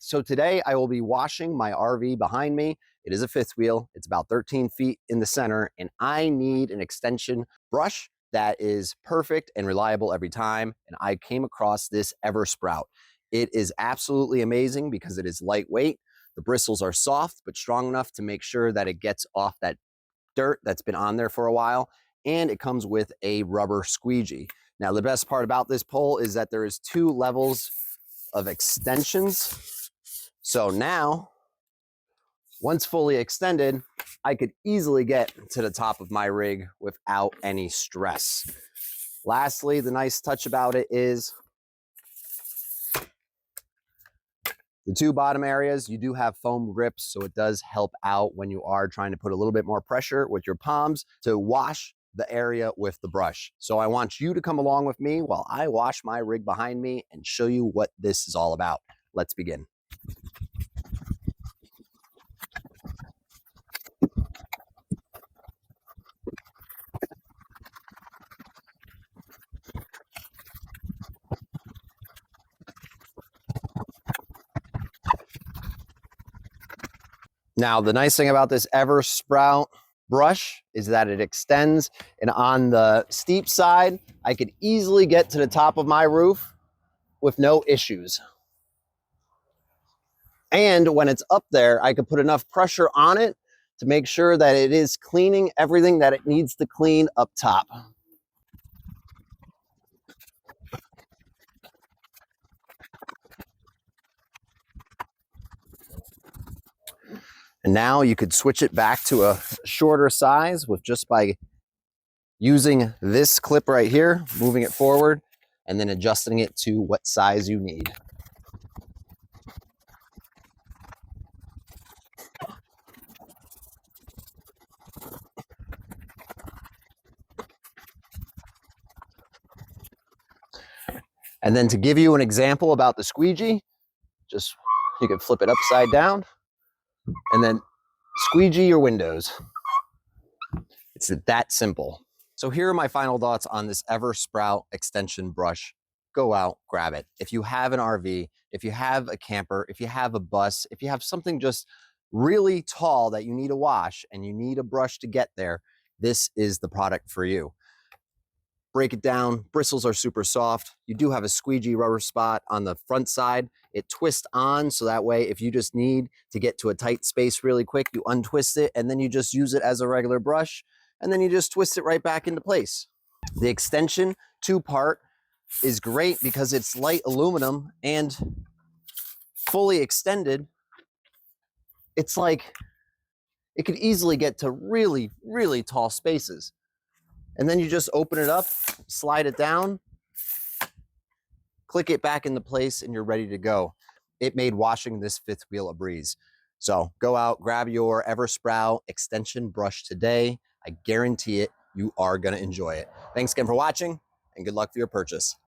So today I will be washing my RV behind me. It is a fifth wheel. It's about 13 feet in the center, and I need an extension brush that is perfect and reliable every time. And I came across this EverSprout. It is absolutely amazing because it is lightweight. The bristles are soft, but strong enough to make sure that it gets off that dirt that's been on there for a while. And it comes with a rubber squeegee. Now, the best part about this pole is that there is 2 levels of extensions. So now, once fully extended, I could easily get to the top of my rig without any stress. Lastly, the nice touch about it is the 2 bottom areas, you do have foam grips, so it does help out when you are trying to put a little bit more pressure with your palms to wash the area with the brush. So I want you to come along with me while I wash my rig behind me and show you what this is all about. Let's begin. Now, the nice thing about this EverSprout brush is that it extends, and on the steep side, I could easily get to the top of my roof with no issues. And when it's up there, I could put enough pressure on it to make sure that it is cleaning everything that it needs to clean up top. And now you could switch it back to a shorter size with just by using this clip right here, moving it forward, and then adjusting it to what size you need. And then to give you an example about the squeegee, just you can flip it upside down and then squeegee your windows. It's that simple. So here are my final thoughts on this EverSprout extension brush. Go out, grab it. If you have an RV, if you have a camper, if you have a bus, if you have something just really tall that you need to wash and you need a brush to get there, this is the product for you. Break it down. Bristles are super soft. You do have a squeegee rubber spot on the front side. It twists on, so that way if you just need to get to a tight space really quick, you untwist it and then you just use it as a regular brush and then you just twist it right back into place. The extension 2-part is great because it's light aluminum and fully extended. It's like it could easily get to really, really tall spaces. And then you just open it up, slide it down, click it back into place, and you're ready to go. It made washing this fifth wheel a breeze. So go out, grab your EverSprout extension brush today. I guarantee it, you are going to enjoy it. Thanks again for watching, and good luck for your purchase.